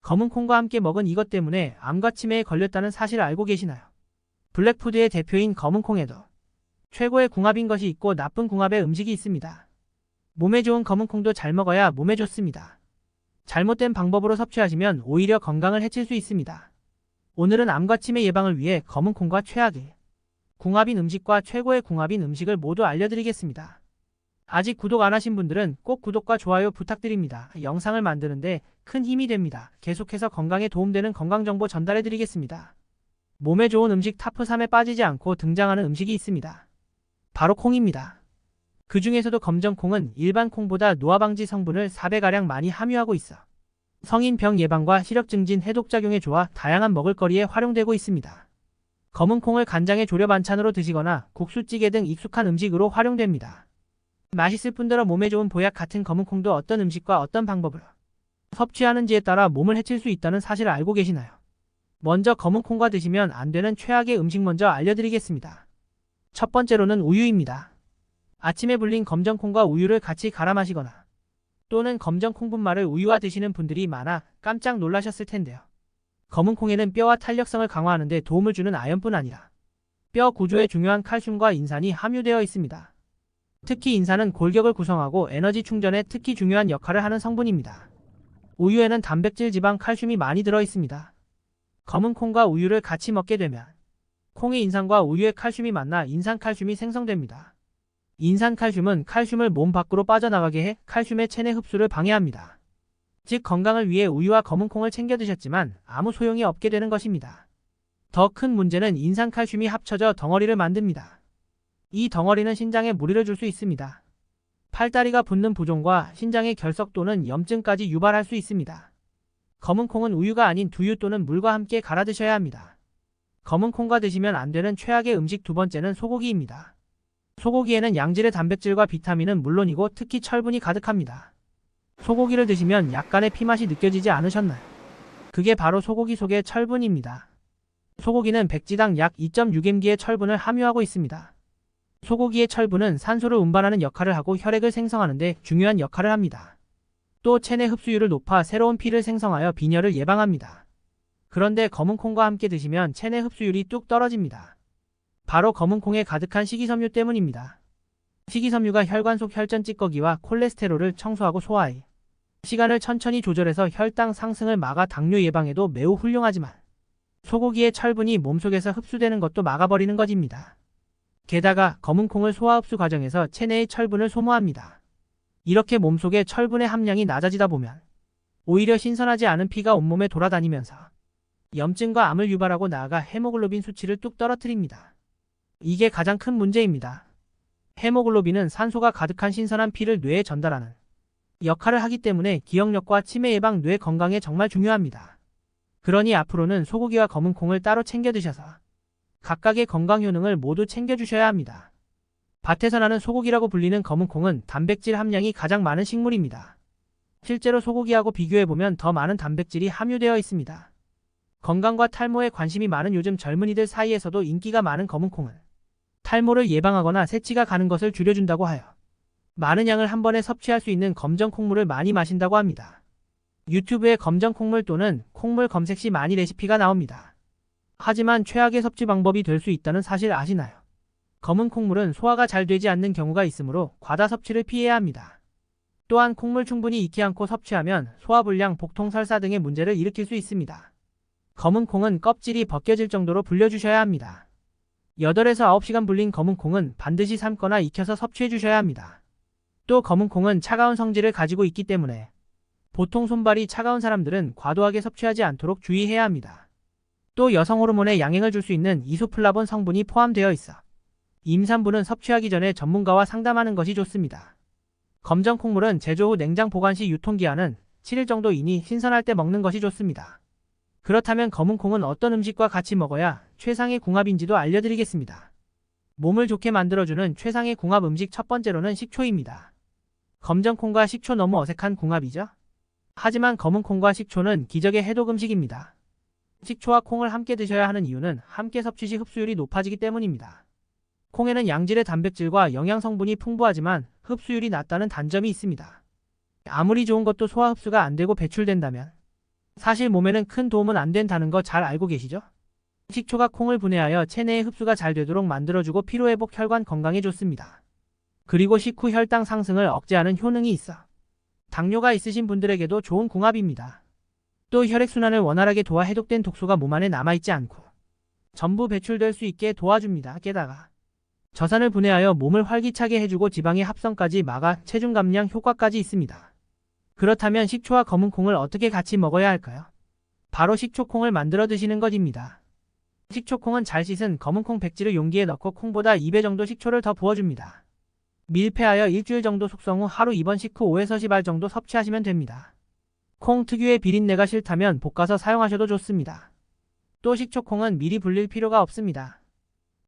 검은 콩과 함께 먹은 이것 때문에 암과 치매에 걸렸다는 사실을 알고 계시나요? 블랙푸드의 대표인 검은 콩에도 최고의 궁합인 것이 있고 나쁜 궁합의 음식이 있습니다. 몸에 좋은 검은 콩도 잘 먹어야 몸에 좋습니다. 잘못된 방법으로 섭취하시면 오히려 건강을 해칠 수 있습니다. 오늘은 암과 치매 예방을 위해 검은 콩과 최악의 궁합인 음식과 최고의 궁합인 음식을 모두 알려드리겠습니다. 아직 구독 안 하신 분들은 꼭 구독과 좋아요 부탁드립니다. 영상을 만드는데 큰 힘이 됩니다. 계속해서 건강에 도움되는 건강정보 전달해드리겠습니다. 몸에 좋은 음식 탑3에 빠지지 않고 등장하는 음식이 있습니다. 바로 콩입니다. 그 중에서도 검정콩은 일반 콩보다 노화방지 성분을 4배가량 많이 함유하고 있어 성인병 예방과 시력 증진 해독작용에 좋아 다양한 먹을거리에 활용되고 있습니다. 검은 콩을 간장에 졸여 반찬으로 드시거나 국수찌개 등 익숙한 음식으로 활용됩니다. 맛있을 뿐더러 몸에 좋은 보약 같은 검은 콩도 어떤 음식과 어떤 방법으로 섭취하는지에 따라 몸을 해칠 수 있다는 사실을 알고 계시나요? 먼저 검은 콩과 드시면 안 되는 최악의 음식 먼저 알려드리겠습니다. 첫 번째로는 우유입니다. 아침에 불린 검정콩과 우유를 같이 갈아 마시거나 또는 검정콩분말을 우유와 드시는 분들이 많아 깜짝 놀라셨을 텐데요. 검은 콩에는 뼈와 탄력성을 강화하는 데 도움을 주는 아연뿐 아니라 뼈 구조에 중요한 칼슘과 인산이 함유되어 있습니다. 특히 인산은 골격을 구성하고 에너지 충전에 특히 중요한 역할을 하는 성분입니다. 우유에는 단백질, 지방, 칼슘이 많이 들어 있습니다. 검은 콩과 우유를 같이 먹게 되면 콩의 인산과 우유의 칼슘이 만나 인산칼슘이 생성됩니다. 인산칼슘은 칼슘을 몸 밖으로 빠져나가게 해 칼슘의 체내 흡수를 방해합니다. 즉 건강을 위해 우유와 검은 콩을 챙겨 드셨지만 아무 소용이 없게 되는 것입니다. 더 큰 문제는 인산칼슘이 합쳐져 덩어리를 만듭니다. 이 덩어리는 신장에 무리를 줄 수 있습니다. 팔다리가 붓는 부종과 신장의 결석 또는 염증까지 유발할 수 있습니다. 검은 콩은 우유가 아닌 두유 또는 물과 함께 갈아 드셔야 합니다. 검은 콩과 드시면 안 되는 최악의 음식 두 번째는 소고기입니다. 소고기에는 양질의 단백질과 비타민은 물론이고 특히 철분이 가득합니다. 소고기를 드시면 약간의 피맛이 느껴지지 않으셨나요? 그게 바로 소고기 속의 철분입니다. 소고기는 백지당 약 2.6mg의 철분을 함유하고 있습니다. 소고기의 철분은 산소를 운반하는 역할을 하고 혈액을 생성하는 데 중요한 역할을 합니다. 또 체내 흡수율을 높아 새로운 피를 생성하여 빈혈을 예방합니다. 그런데 검은 콩과 함께 드시면 체내 흡수율이 뚝 떨어집니다. 바로 검은 콩에 가득한 식이섬유 때문입니다. 식이섬유가 혈관 속 혈전 찌꺼기와 콜레스테롤을 청소하고 소화해 시간을 천천히 조절해서 혈당 상승을 막아 당뇨 예방에도 매우 훌륭하지만 소고기의 철분이 몸속에서 흡수되는 것도 막아버리는 것입니다. 게다가 검은 콩을 소화 흡수 과정에서 체내의 철분을 소모합니다. 이렇게 몸속의 철분의 함량이 낮아지다 보면 오히려 신선하지 않은 피가 온몸에 돌아다니면서 염증과 암을 유발하고 나아가 헤모글로빈 수치를 뚝 떨어뜨립니다. 이게 가장 큰 문제입니다. 헤모글로빈은 산소가 가득한 신선한 피를 뇌에 전달하는 역할을 하기 때문에 기억력과 치매 예방, 뇌 건강에 정말 중요합니다. 그러니 앞으로는 소고기와 검은 콩을 따로 챙겨 드셔서 각각의 건강 효능을 모두 챙겨주셔야 합니다. 밭에서 나는 소고기라고 불리는 검은 콩은 단백질 함량이 가장 많은 식물입니다. 실제로 소고기하고 비교해보면 더 많은 단백질이 함유되어 있습니다. 건강과 탈모에 관심이 많은 요즘 젊은이들 사이에서도 인기가 많은 검은 콩은 탈모를 예방하거나 새치가 가는 것을 줄여준다고 하여 많은 양을 한 번에 섭취할 수 있는 검정 콩물을 많이 마신다고 합니다. 유튜브에 검정 콩물 또는 콩물 검색 시 많이 레시피가 나옵니다. 하지만 최악의 섭취 방법이 될 수 있다는 사실 아시나요? 검은 콩물은 소화가 잘 되지 않는 경우가 있으므로 과다 섭취를 피해야 합니다. 또한 콩물 충분히 익히 않고 섭취하면 소화불량, 복통, 설사 등의 문제를 일으킬 수 있습니다. 검은 콩은 껍질이 벗겨질 정도로 불려주셔야 합니다. 8에서 9시간 불린 검은 콩은 반드시 삶거나 익혀서 섭취해 주셔야 합니다. 또 검은 콩은 차가운 성질을 가지고 있기 때문에 보통 손발이 차가운 사람들은 과도하게 섭취하지 않도록 주의해야 합니다. 또 여성 호르몬에 양행을 줄 수 있는 이소플라본 성분이 포함되어 있어 임산부는 섭취하기 전에 전문가와 상담하는 것이 좋습니다. 검정 콩물은 제조 후 냉장 보관 시 유통기한은 7일 정도이니 신선할 때 먹는 것이 좋습니다. 그렇다면 검은 콩은 어떤 음식과 같이 먹어야 최상의 궁합인지도 알려드리겠습니다. 몸을 좋게 만들어주는 최상의 궁합 음식 첫 번째로는 식초입니다. 검정콩과 식초 너무 어색한 궁합이죠? 하지만 검은 콩과 식초는 기적의 해독 음식입니다. 식초와 콩을 함께 드셔야 하는 이유는 함께 섭취 시 흡수율이 높아지기 때문입니다. 콩에는 양질의 단백질과 영양 성분이 풍부하지만 흡수율이 낮다는 단점이 있습니다. 아무리 좋은 것도 소화 흡수가 안 되고 배출된다면 사실 몸에는 큰 도움은 안 된다는 거 잘 알고 계시죠? 식초가 콩을 분해하여 체내의 흡수가 잘 되도록 만들어주고 피로회복, 혈관 건강에 좋습니다. 그리고 식후 혈당 상승을 억제하는 효능이 있어 당뇨가 있으신 분들에게도 좋은 궁합입니다. 또 혈액순환을 원활하게 도와 해독된 독소가 몸 안에 남아있지 않고 전부 배출될 수 있게 도와줍니다. 게다가 저산을 분해하여 몸을 활기차게 해주고 지방의 합성까지 막아 체중 감량 효과까지 있습니다. 그렇다면 식초와 검은콩을 어떻게 같이 먹어야 할까요? 바로 식초콩을 만들어 드시는 것입니다. 식초콩은 잘 씻은 검은콩 백지를 용기에 넣고 콩보다 2배 정도 식초를 더 부어줍니다. 밀폐하여 일주일 정도 숙성 후 하루 2번 식후 5에서 10알 정도 섭취하시면 됩니다. 콩 특유의 비린내가 싫다면 볶아서 사용하셔도 좋습니다. 또 식초콩은 미리 불릴 필요가 없습니다.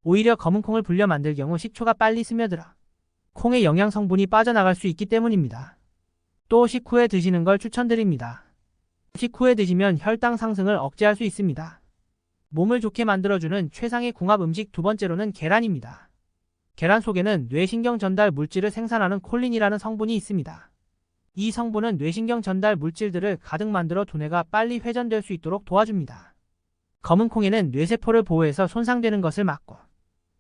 오히려 검은콩을 불려 만들 경우 식초가 빨리 스며들어 콩의 영양 성분이 빠져나갈 수 있기 때문입니다. 또 식후에 드시는 걸 추천드립니다. 식후에 드시면 혈당 상승을 억제할 수 있습니다. 몸을 좋게 만들어주는 최상의 궁합 음식 두 번째로는 계란입니다. 계란 속에는 뇌신경 전달 물질을 생산하는 콜린이라는 성분이 있습니다. 이 성분은 뇌신경 전달 물질들을 가득 만들어 두뇌가 빨리 회전될 수 있도록 도와줍니다. 검은콩에는 뇌세포를 보호해서 손상되는 것을 막고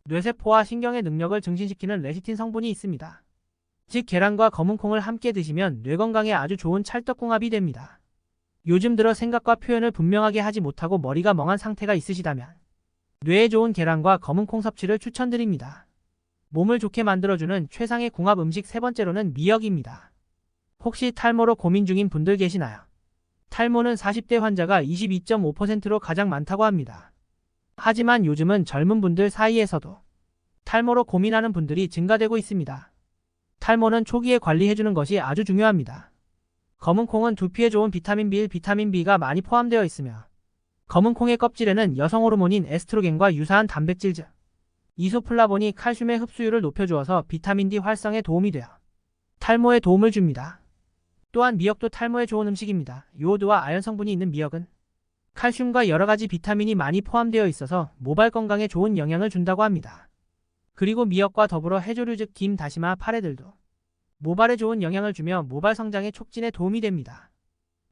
뇌세포와 신경의 능력을 증진시키는 레시틴 성분이 있습니다. 즉 계란과 검은콩을 함께 드시면 뇌 건강에 아주 좋은 찰떡궁합이 됩니다. 요즘 들어 생각과 표현을 분명하게 하지 못하고 머리가 멍한 상태가 있으시다면 뇌에 좋은 계란과 검은콩 섭취를 추천드립니다. 몸을 좋게 만들어주는 최상의 궁합 음식 세 번째로는 미역입니다. 혹시 탈모로 고민 중인 분들 계시나요? 탈모는 40대 환자가 22.5%로 가장 많다고 합니다. 하지만 요즘은 젊은 분들 사이에서도 탈모로 고민하는 분들이 증가되고 있습니다. 탈모는 초기에 관리해주는 것이 아주 중요합니다. 검은콩은 두피에 좋은 비타민 B1, 비타민 B가 많이 포함되어 있으며 검은콩의 껍질에는 여성 호르몬인 에스트로겐과 유사한 단백질 즉 이소플라본이 칼슘의 흡수율을 높여주어서 비타민 D 활성에 도움이 되어 탈모에 도움을 줍니다. 또한 미역도 탈모에 좋은 음식입니다. 요오드와 아연 성분이 있는 미역은 칼슘과 여러가지 비타민이 많이 포함되어 있어서 모발 건강에 좋은 영향을 준다고 합니다. 그리고 미역과 더불어 해조류 즉 김, 다시마, 파래들도 모발에 좋은 영향을 주며 모발 성장의 촉진에 도움이 됩니다.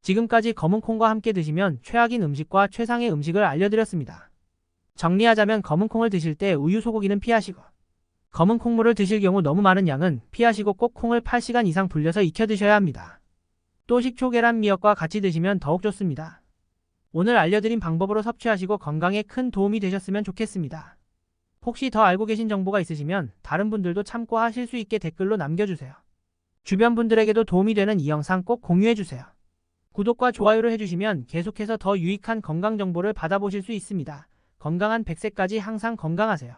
지금까지 검은콩과 함께 드시면 최악인 음식과 최상의 음식을 알려드렸습니다. 정리하자면 검은콩을 드실 때 우유, 소고기는 피하시고 검은 콩물을 드실 경우 너무 많은 양은 피하시고 꼭 콩을 8시간 이상 불려서 익혀 드셔야 합니다. 또 식초, 계란, 미역과 같이 드시면 더욱 좋습니다. 오늘 알려드린 방법으로 섭취하시고 건강에 큰 도움이 되셨으면 좋겠습니다. 혹시 더 알고 계신 정보가 있으시면 다른 분들도 참고하실 수 있게 댓글로 남겨주세요. 주변 분들에게도 도움이 되는 이 영상 꼭 공유해주세요. 구독과 좋아요를 해주시면 계속해서 더 유익한 건강 정보를 받아보실 수 있습니다. 건강한 100세까지 항상 건강하세요.